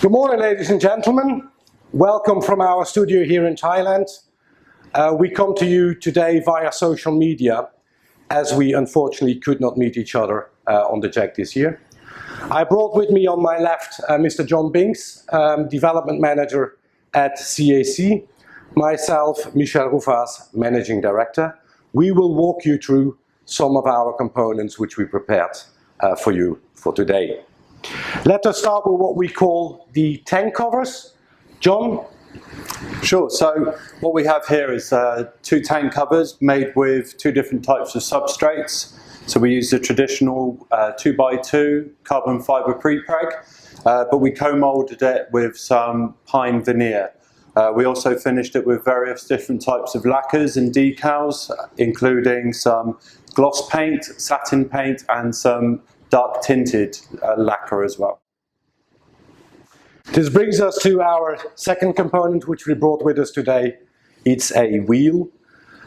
Good morning, ladies and gentlemen. Welcome from our studio here in Thailand. We come to you today via social media, as we unfortunately could not meet each other on the JEC this year. I brought with me on my left Mr. John Binks, Development Manager at CAC, myself, Michel Roeffaers, Managing Director. We will walk you through some of our components which we prepared for you for today. Let us start with what we call the tank covers. John? Sure, so what we have here is two tank covers made with two different types of substrates. So we use the traditional 2x2 carbon fibre prepreg, but we co-moulded it with some pine veneer. We also finished it with various different types of lacquers and decals, including some gloss paint, satin paint, and some dark tinted lacquer as well. This brings us to our second component which we brought with us today. It's a wheel.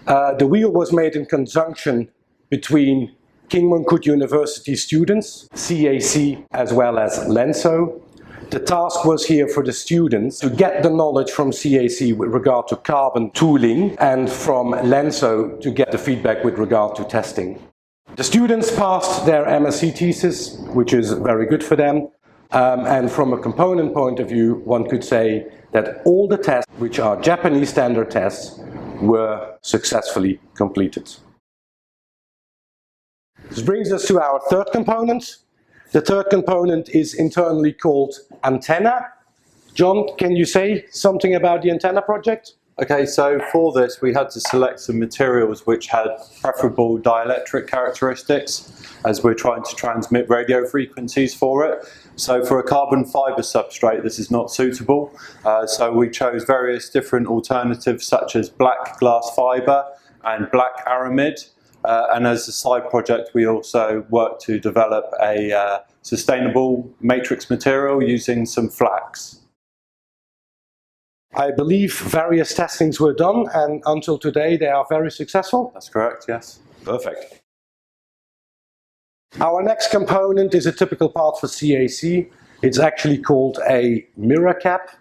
The wheel was made in conjunction between King Mongkut University students, CAC as well as Lenso. The task was here for the students to get the knowledge from CAC with regard to carbon tooling and from Lenso to get the feedback with regard to testing. The students passed their MSc thesis, which is very good for them. And from a component point of view, one could say that all the tests, which are Japanese standard tests, were successfully completed. This brings us to our third component. The third component is internally called antenna. John, can you say something about the antenna project? Okay, so for this we had to select some materials which had preferable dielectric characteristics, as we're trying to transmit radio frequencies for it. So for a carbon fibre substrate this is not suitable, so we chose various different alternatives such as black glass fibre and black aramid, and as a side project we also worked to develop a sustainable matrix material using some flax. I believe various testings were done, and until today they are very successful. That's correct, yes. Perfect. Our next component is a typical part for CAC. It's actually called a mirror cap.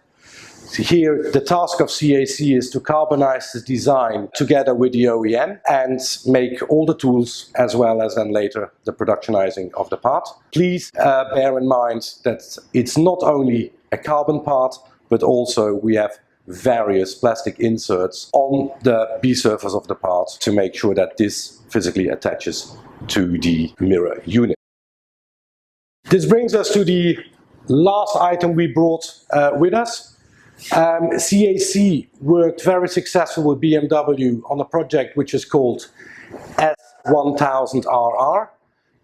Here the task of CAC is to carbonize the design together with the OEM and make all the tools as well as then later the productionizing of the part. Please bear in mind that it's not only a carbon part, but also we have various plastic inserts on the B surface of the part to make sure that this physically attaches to the mirror unit. This brings us to the last item we brought with us. CAC worked very successfully with BMW on a project which is called S1000RR.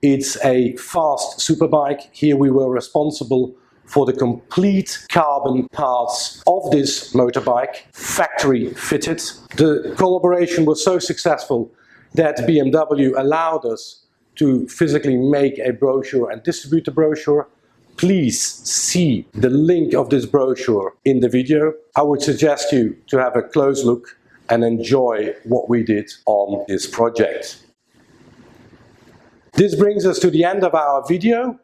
It's a fast superbike. Here we were responsible for the complete carbon parts of this motorbike, factory fitted. The collaboration was so successful that BMW allowed us to physically make a brochure and distribute the brochure. Please see the link of this brochure in the video. I would suggest you to have a close look and enjoy what we did on this project. This brings us to the end of our video.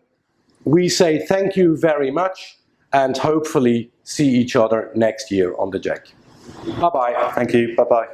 We say thank you very much and hopefully see each other next year on the JEC. Bye-bye. Thank you, bye-bye.